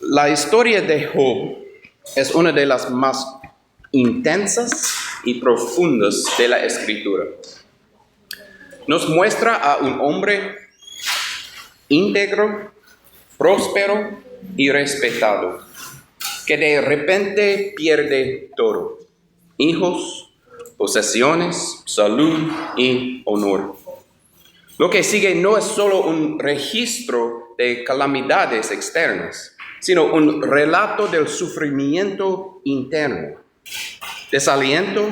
La historia de Job es una de las más intensas y profundas de la Escritura. Nos muestra a un hombre íntegro, próspero y respetado, que de repente pierde todo: hijos, posesiones, salud y honor. Lo que sigue no es solo un registro de calamidades externas, sino un relato del sufrimiento interno: desaliento,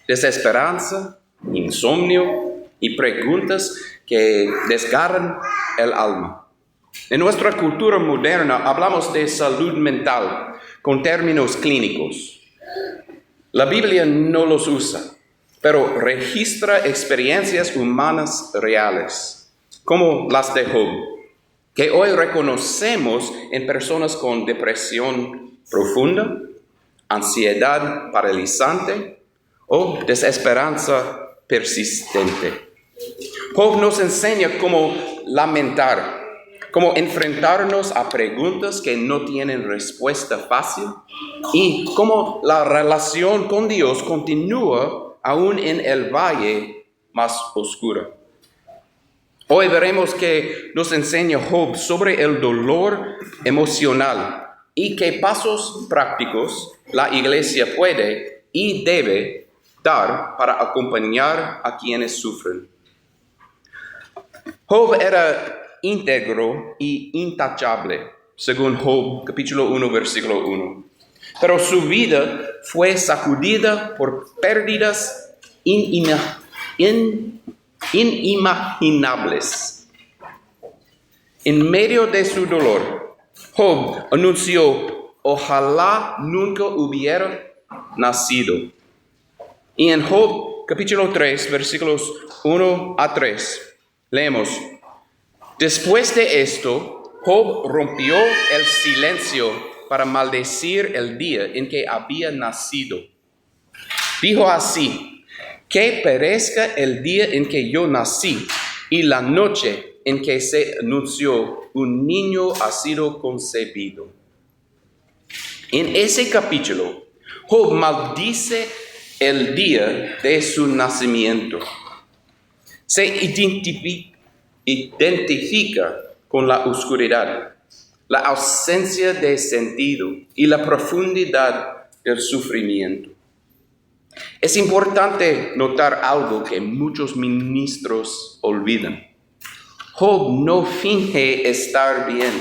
desesperanza, insomnio y preguntas que desgarran el alma. En nuestra cultura moderna hablamos de salud mental con términos clínicos. La Biblia no los usa, pero registra experiencias humanas reales, como las de Job, que hoy reconocemos en personas con depresión profunda, ansiedad paralizante o desesperanza persistente. Job nos enseña cómo lamentar, cómo enfrentarnos a preguntas que no tienen respuesta fácil y cómo la relación con Dios continúa aún en el valle más oscuro. Hoy veremos que nos enseña Job sobre el dolor emocional y qué pasos prácticos la iglesia puede y debe dar para acompañar a quienes sufren. Job era íntegro y intachable, según Job capítulo 1, versículo 1. Pero su vida fue sacudida por pérdidas inimaginables. En medio de su dolor, Job anunció: ojalá nunca hubiera nacido. Y en Job capítulo 3, versículos 1 a 3, leemos: después de esto, Job rompió el silencio para maldecir el día en que había nacido. Dijo así: que perezca el día en que yo nací y la noche en que se anunció: un niño ha sido concebido. En ese capítulo, Job maldice el día de su nacimiento. Se identifica con la oscuridad, la ausencia de sentido y la profundidad del sufrimiento. Es importante notar algo que muchos ministros olvidan. Job no finge estar bien.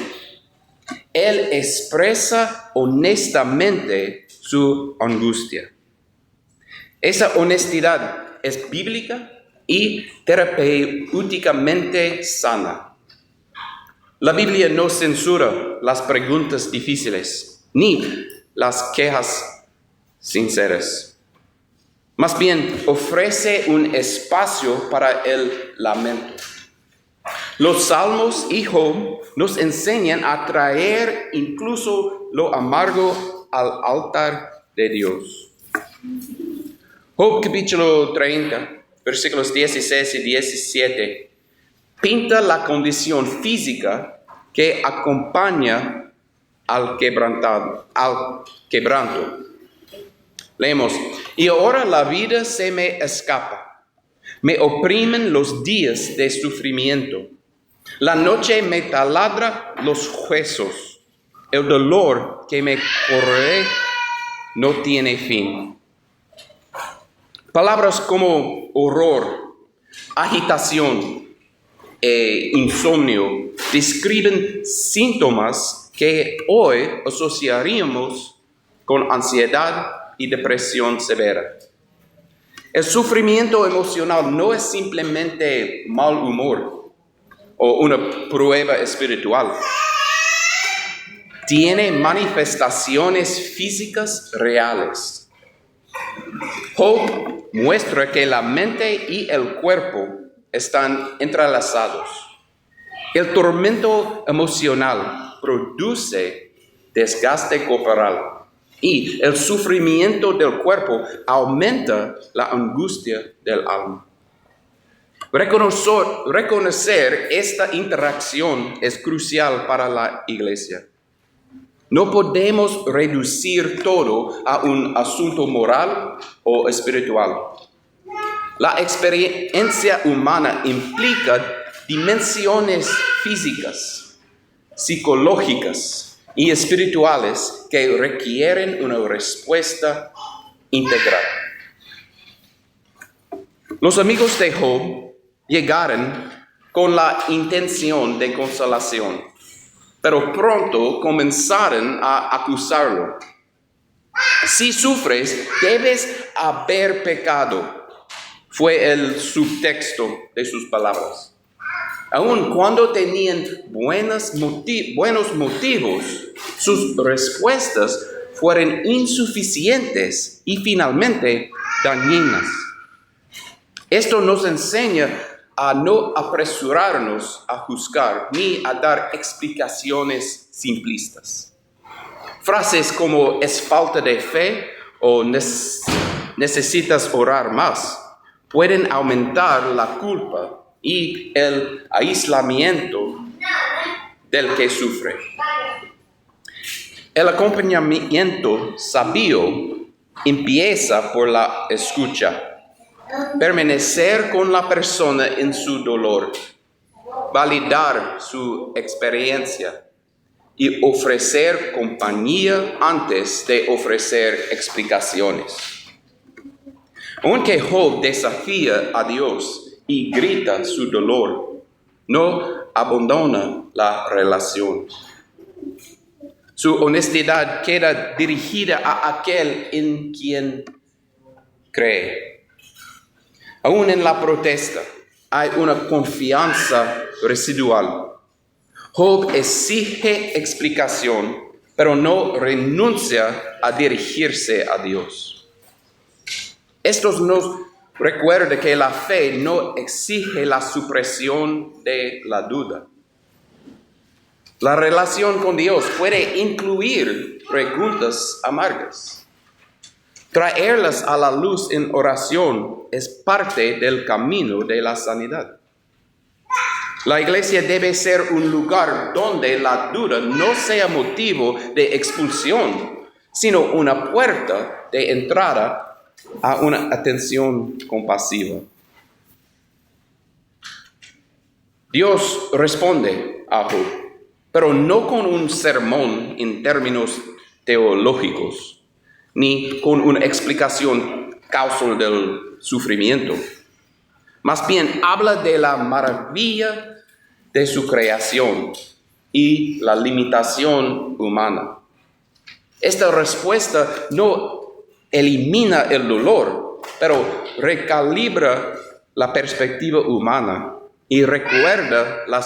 Él expresa honestamente su angustia. Esa honestidad es bíblica y terapéuticamente sana. La Biblia no censura las preguntas difíciles ni las quejas sinceras. Más bien, ofrece un espacio para el lamento. Los Salmos y Job nos enseñan a traer incluso lo amargo al altar de Dios. Job capítulo 30, versículos 16 y 17, pinta la condición física que acompaña al quebranto. Leemos: y ahora la vida se me escapa, me oprimen los días de sufrimiento. La noche me taladra los huesos, el dolor que me corroe no tiene fin. Palabras como horror, agitación e insomnio describen síntomas que hoy asociaríamos con ansiedad y depresión severa. El sufrimiento emocional no es simplemente mal humor o una prueba espiritual. Tiene manifestaciones físicas reales. Job muestra que la mente y el cuerpo están entrelazados. El tormento emocional produce desgaste corporal y el sufrimiento del cuerpo aumenta la angustia del alma. Reconocer esta interacción es crucial para la iglesia. No podemos reducir todo a un asunto moral o espiritual. La experiencia humana implica dimensiones físicas, psicológicas y espirituales que requieren una respuesta integral. Los amigos de Job llegaron con la intención de consolación, pero pronto comenzaron a acusarlo. Si sufres, debes haber pecado, fue el subtexto de sus palabras. Aun cuando tenían buenos motivos, sus respuestas fueron insuficientes y finalmente dañinas. Esto nos enseña a no apresurarnos a juzgar ni a dar explicaciones simplistas. Frases como "es falta de fe" o "necesitas orar más" pueden aumentar la culpa y el aislamiento del que sufre. El acompañamiento sabio empieza por la escucha. Permanecer con la persona en su dolor, validar su experiencia y ofrecer compañía antes de ofrecer explicaciones. Aunque Job desafía a Dios y grita su dolor, no abandona la relación. Su honestidad queda dirigida a aquel en quien cree. Aún en la protesta hay una confianza residual. Job exige explicación, pero no renuncia a dirigirse a Dios. Esto nos recuerda que la fe no exige la supresión de la duda. La relación con Dios puede incluir preguntas amargas. Traerlas a la luz en oración es parte del camino de la sanidad. La iglesia debe ser un lugar donde la duda no sea motivo de expulsión, sino una puerta de entrada a una atención compasiva. Dios responde a Job, pero no con un sermón en términos teológicos, ni con una explicación causal del sufrimiento. Más bien habla de la maravilla de su creación y la limitación humana. Esta respuesta no elimina el dolor, pero recalibra la perspectiva humana y recuerda la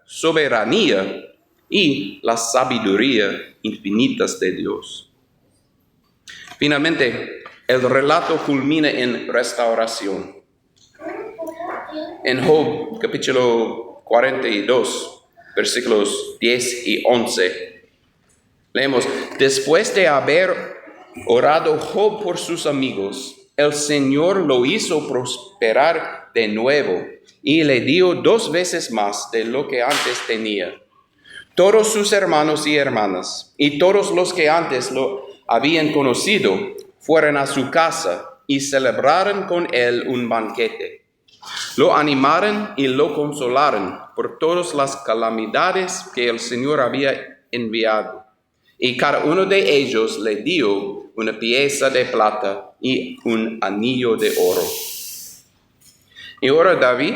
soberanía y la sabiduría infinitas de Dios. Finalmente, el relato culmina en restauración. En Job, capítulo 42, versículos 10 y 11, leemos: después de haber orado Job por sus amigos, el Señor lo hizo prosperar de nuevo y le dio 2 veces más de lo que antes tenía. Todos sus hermanos y hermanas y todos los que antes lo habían conocido fueron a su casa y celebraron con él un banquete. Lo animaron y lo consolaron por todas las calamidades que el Señor había enviado. Y cada uno de ellos le dio una pieza de plata y un anillo de oro. Y ahora David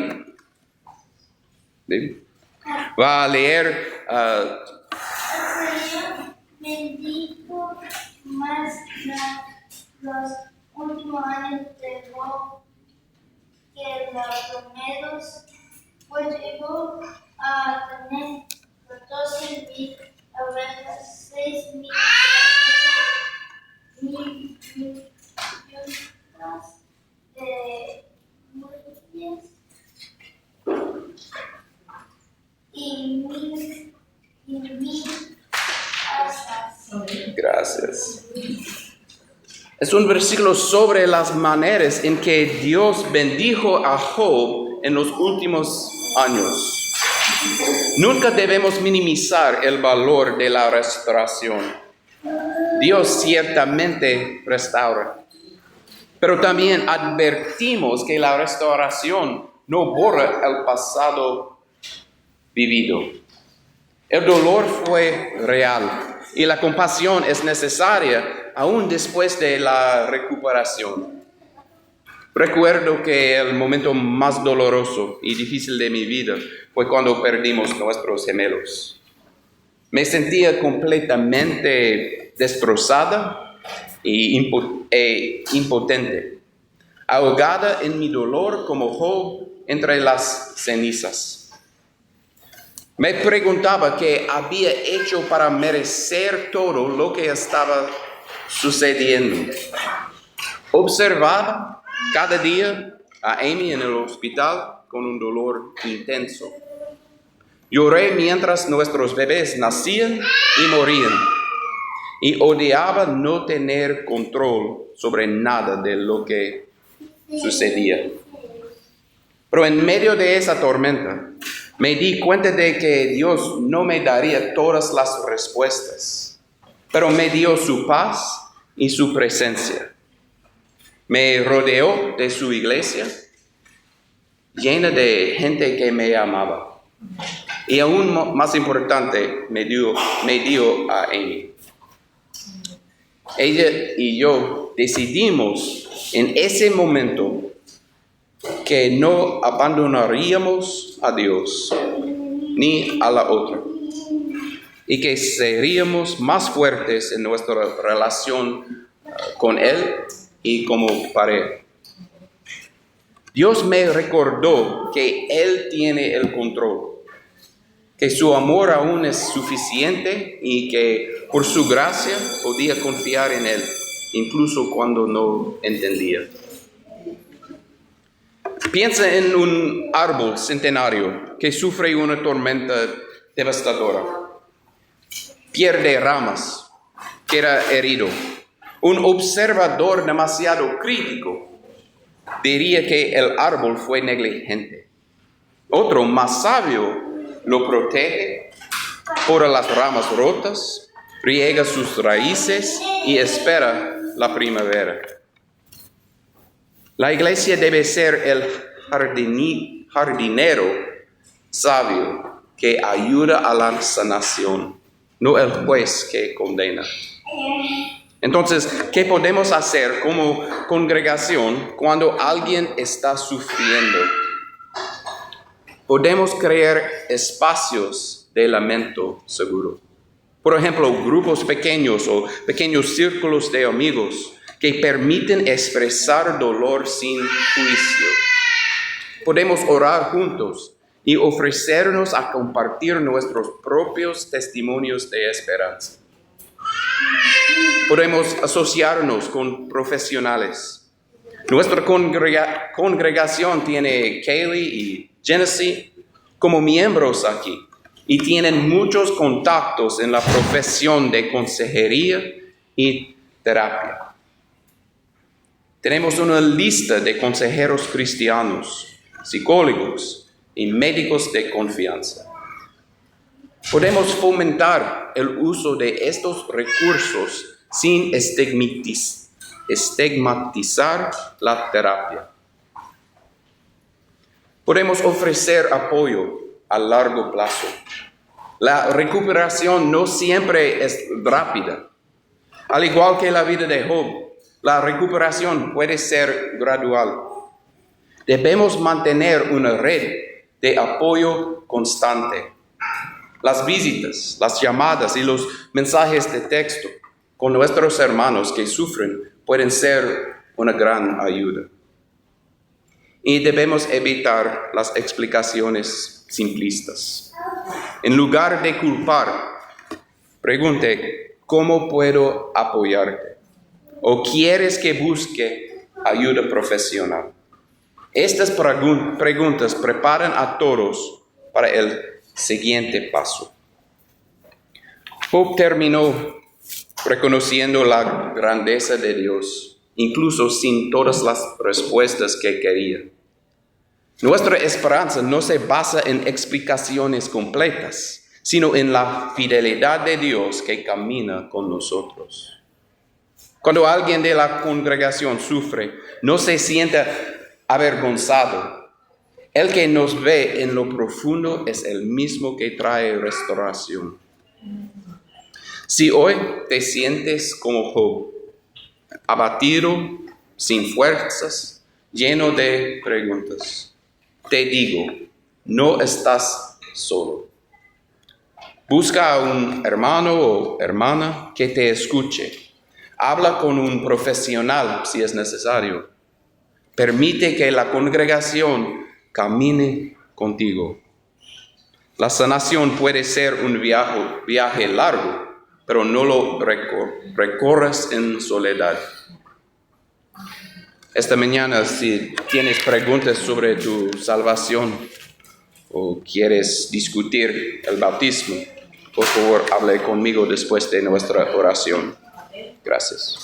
va a leer bendijo más los últimos años de Job que los primeros, pues llegó a tener 14,000 ovejas, 6,000 de mujeres y mil asas. Gracias. Es un versículo sobre las maneras en que Dios bendijo a Job en los últimos años. Nunca debemos minimizar el valor de la restauración. Dios ciertamente restaura. Pero también advertimos que la restauración no borra el pasado vivido. El dolor fue real y la compasión es necesaria aún después de la recuperación. Recuerdo que el momento más doloroso y difícil de mi vida fue cuando perdimos nuestros gemelos. Me sentía completamente destrozada e impotente, ahogada en mi dolor como Job entre las cenizas. Me preguntaba qué había hecho para merecer todo lo que estaba sucediendo. Observaba cada día a Amy en el hospital con un dolor intenso. Lloré mientras nuestros bebés nacían y morían. Y odiaba no tener control sobre nada de lo que sucedía. Pero en medio de esa tormenta, me di cuenta de que Dios no me daría todas las respuestas, pero me dio su paz y su presencia. Me rodeó de su iglesia, llena de gente que me amaba. Y aún más importante, me dio a Amy. Ella y yo decidimos en ese momento que no abandonaríamos a Dios ni a la otra y que seríamos más fuertes en nuestra relación con Él y como pareja. Dios me recordó que Él tiene el control, que su amor aún es suficiente y que por su gracia podía confiar en Él, incluso cuando no entendía. Piensa en un árbol centenario que sufre una tormenta devastadora. Pierde ramas, queda herido. Un observador demasiado crítico diría que el árbol fue negligente. Otro más sabio lo protege, poda las ramas rotas, riega sus raíces y espera la primavera. La iglesia debe ser el jardinero sabio que ayuda a la sanación, no el juez que condena. Entonces, ¿qué podemos hacer como congregación cuando alguien está sufriendo? Podemos crear espacios de lamento seguro. Por ejemplo, grupos pequeños o pequeños círculos de amigos que permiten expresar dolor sin juicio. Podemos orar juntos y ofrecernos a compartir nuestros propios testimonios de esperanza. Podemos asociarnos con profesionales. Nuestra congregación tiene Kaylee y Genesee como miembros aquí y tienen muchos contactos en la profesión de consejería y terapia. Tenemos una lista de consejeros cristianos, psicólogos y médicos de confianza. Podemos fomentar el uso de estos recursos sin estigmatizar la terapia. Podemos ofrecer apoyo a largo plazo. La recuperación no siempre es rápida. Al igual que la vida de Job, la recuperación puede ser gradual. Debemos mantener una red de apoyo constante. Las visitas, las llamadas y los mensajes de texto con nuestros hermanos que sufren pueden ser una gran ayuda. Y debemos evitar las explicaciones simplistas. En lugar de culpar, pregunte, ¿cómo puedo apoyarte? ¿O quieres que busque ayuda profesional? Estas preguntas preparan a todos para el siguiente paso. Job terminó reconociendo la grandeza de Dios, incluso sin todas las respuestas que quería. Nuestra esperanza no se basa en explicaciones completas, sino en la fidelidad de Dios que camina con nosotros. Cuando alguien de la congregación sufre, no se sienta avergonzado. El que nos ve en lo profundo es el mismo que trae restauración. Si hoy te sientes como Job, abatido, sin fuerzas, lleno de preguntas, te digo, no estás solo. Busca a un hermano o hermana que te escuche. Habla con un profesional si es necesario. Permite que la congregación camine contigo. La sanación puede ser un viaje largo, pero no lo recorres en soledad. Esta mañana, si tienes preguntas sobre tu salvación o quieres discutir el bautismo, por favor, hable conmigo después de nuestra oración. Gracias.